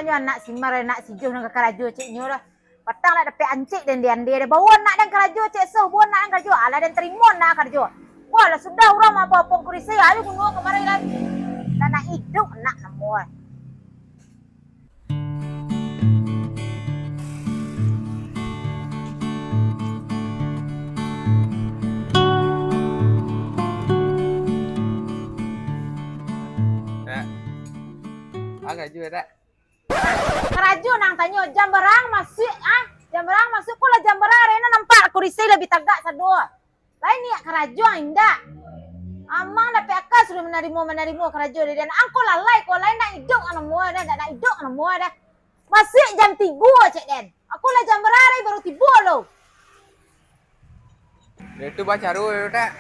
nyo anak si Mar anak si Juh nang karajo cik nyo dah. Patang nak dapat ancik dan dia bawa nak dan karajo cik so bawa nak dan karajo ala dan terima nak karajo. Wah lah sudah orang apa pun kurisi ayo kuno kemarin lah. Tak nak hidup nak semua. Agak juga tak. Karajo nang tanyo jam berang masuk jam berang masuk kula jam berang rena nampak kurisi lebih tegak sadua. Lain ni karajo indah. Amang dapat akal sudah menerima karajo dia dan angko lalai ko lain nak hidup ana mua dah nak hidup ana mua dah. Masuk jam 3 cik den. Aku lah jam berang baru tiba lo. Itu baca caru tak.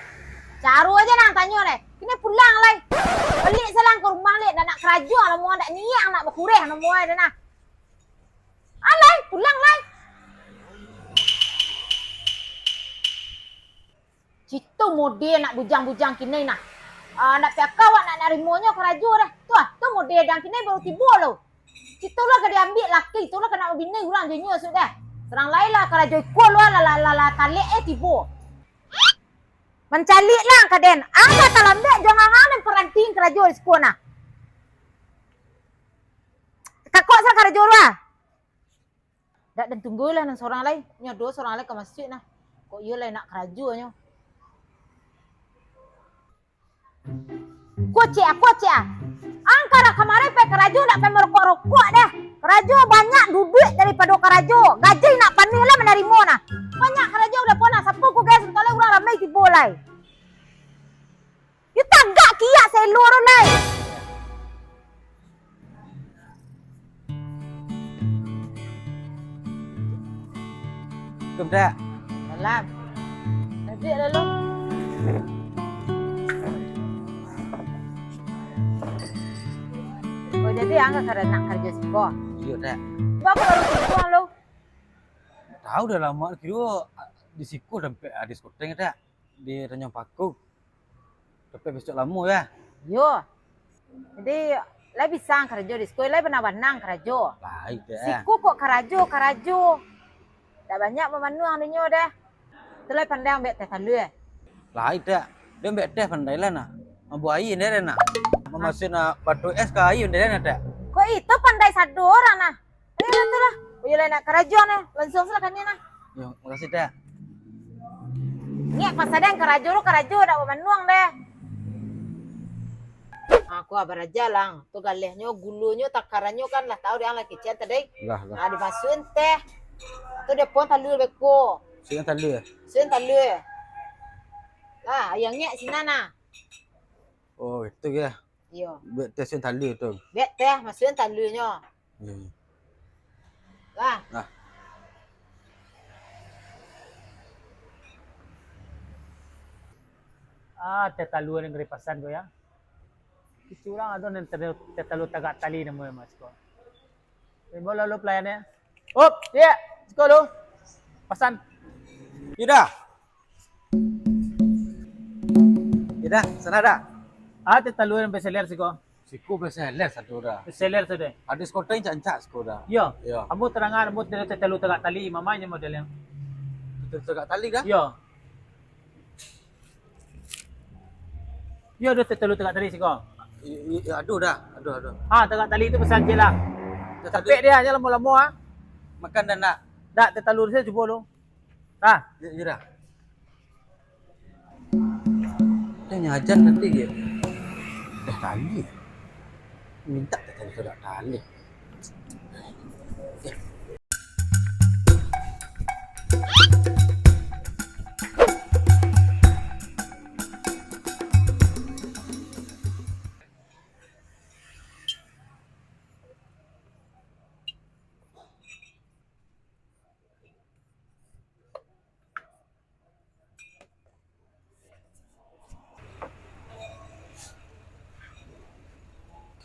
Caru aja nang tanyo deh. Kini pulang lai. Balik selang ke rumah lek nak kerajo ana mua nak niang nak berkureh ana mua dah nah. Alai pulang lai. Citu model nak bujang-bujang kini nah. Nak pihak kawan nak narimonyo kerajo dah. Tu model dan kini baru tiba lo. Citu lah kena ambil laki, tu lah kena bini ulang jenyo sudah. Serang lain lah kerajo ikut lo la talik tiba. Mencalik lang kaden. Angga talambek jangan nganen peranting kerajo di sekolah nah. Kakok sa kerajo lah. Dak dan tunggu lah nang seorang lain. Nyodo seorang lain ke masjid nah. Kok iya lah nak kerajo nyo. Kucik. Angkara kemarin pe kerajo nak pe merokok-rokok dah. Kerajo banyak duit daripada kerajo. Gaji nak panih lah menerima nah. Banyak kerajo udah pernah sapu ku guys sekali urang ramai tiba lai. You tagak kiak selur lai. Kum tak. Salam. Tadi lalu. Oh jadi angka karena nak kerja siko. Iya tak. Bapak baru siko lo. Tahu dah lama kira di siku sampai diskotek tak. Di Tanjung Paku. Sampai besok lama ya. Yo. Jadi lai bisa kerja di sekolah, lai pernah benang kerja. Baik dah. Siku kok kerajo. Tak banyak memenuh ninyo dah. Tulai pandang bet teh talu. Baik dah. Dia mbak teh pandai lah nak. Mampu air dia nak. Memasin batu es ke air dia nak. Kok itu pandai satu orang nah. Ayo tu lah. Boleh nak kerajo nah. Langsung silakan ni nah. Yo, makasih dah. Ngiak pasadang kerajo dak memenuh deh. Aku abaraja lang. Tu galehnya gulunya takarannya kan lah tahu dia lah kecil tadi. Lah. Dimasukin teh. Tu dia pun talur beko. Sing talu ya. Sun talur. Lah, yang ngiak sina nah. Oh, itu ya. Yo. Bet teh sing talu tu. Bet teh masukin talurnya. Ya. Lah. Nah. Teh talu yang dari pasan ko ya. Curang ada yang teh talu tagak tali na mo mas ko. Ibo lalo playan ya. Op, dia. Sko lo. Pasan. Ida. Sana dah. Teh talu yang bestseller siko. Siku biasa ler satu dah. Bestseller tu deh. Ada skotek cancak sekolah. Yo. Ya. Kamu terangan mo teh talu tagak tali mamanya model yang. Betul tegak tali dah. Yo. Yo ada teh talu tagak tali siko. Aduh dah. Aduh. Tagak tali itu pesan je lah. Tapi dia hanya lama-lama Makan dan nak. Dak teh talu saya cuba lo. Ya dah. Dia nyajan nanti dia. Dah tali. Minta tali tegak tali.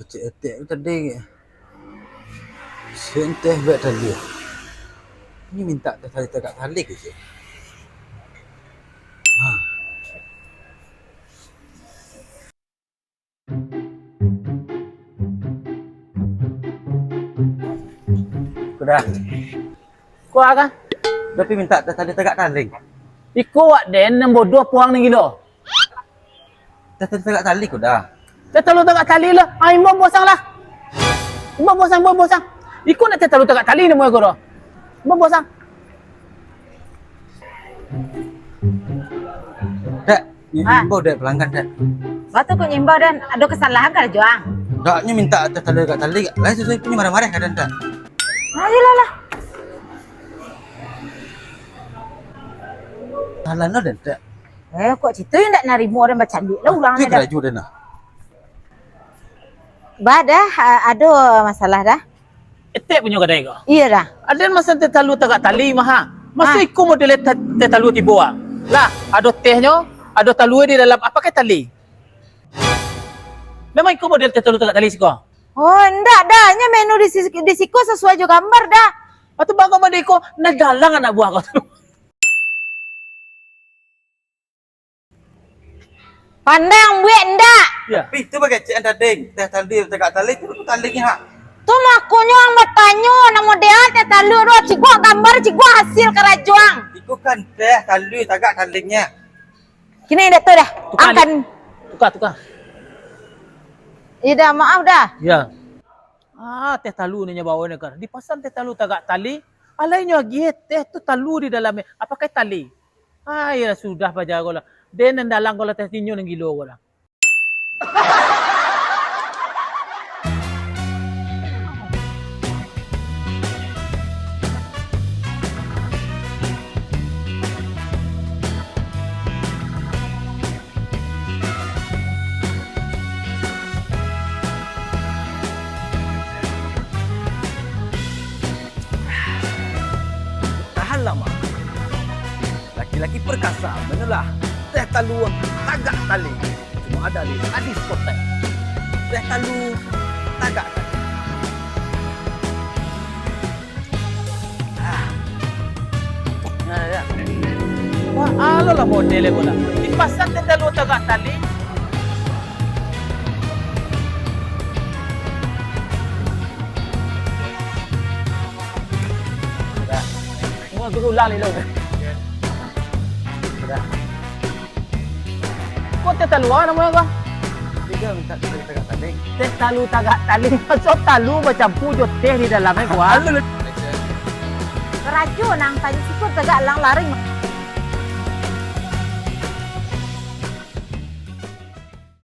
Kecil etek tadi. Senteh bet tali. Ini minta tali tegak tali ke sih? Kau dah. Kau kan? Tapi minta tali tegak tali. Iko wak den yang bodoh puang ni gilo. Tali tegak tali kau dah. Tetalu tegak tali lah. Ai mau bosang lah. Mau bosang. Iko nak tetalu tegak tali ni mo ko. Mau bosang. Dak, nyimbau dak pelanggan dak. Waktu ku nyimbau dan ada kesalahan kan Joang. Daknya minta tali tegak tali. Lain sesuai punya marah-marah kadang dak. Ayolah. Salah no dak. Kok situ yang tak narimo dan baca duit lah ulang Itu dah. keraju dah nah. Dah ada masalah dah. Etek punya kadai ko. Iya dah. Ada masa tetalu tegak tali maha. Masa iko model tetalu ti bawa. Lah, ada tehnya, ada talu di dalam apa ke tali? Memang iko model tetalu tegak tali siko. Oh, enggak dah. Nya menu di siku sesuai juga gambar dah. Atau bangga mana iko nadalang anak buah ko. Pandang buat enggak. Ya. Tapi itu bagai cik anda ding. Tali tegak tali itu talinya hak. Tu makunya yang bertanya nak model teh talu do cigua gambar cigua hasil kerajuang. Iku kan teh tali tegak talinya. Kini dah tu dah. Tukar, Angkat. Tukar. Iya dah maaf dah. Ya. Teh talu ni nya bawa negara. Di pasar teh talu tegak tali. Alainya lagi teh tu talu di dalamnya. Apa ke tali? Ya sudah baca ko lah. Den dalang ko lah teh tinyo ng gilo ko lah. Tahan lama. Laki-laki perkasa menelah teh talu tagak tali. Cuma ada di diskotek. Teh talu tagak tali. Ya. Wah, alo lah modelnya ko lah. Di pasar teh talu tegak tali. Mau berulang ni lo. Kau teh talu apa namanya kau? Tiga minta tali tegak tali. Teh talu tagak tali. Maksud talu macam pujut teh di dalamnya gua. Keraju nang tanya siku tegak lang laring.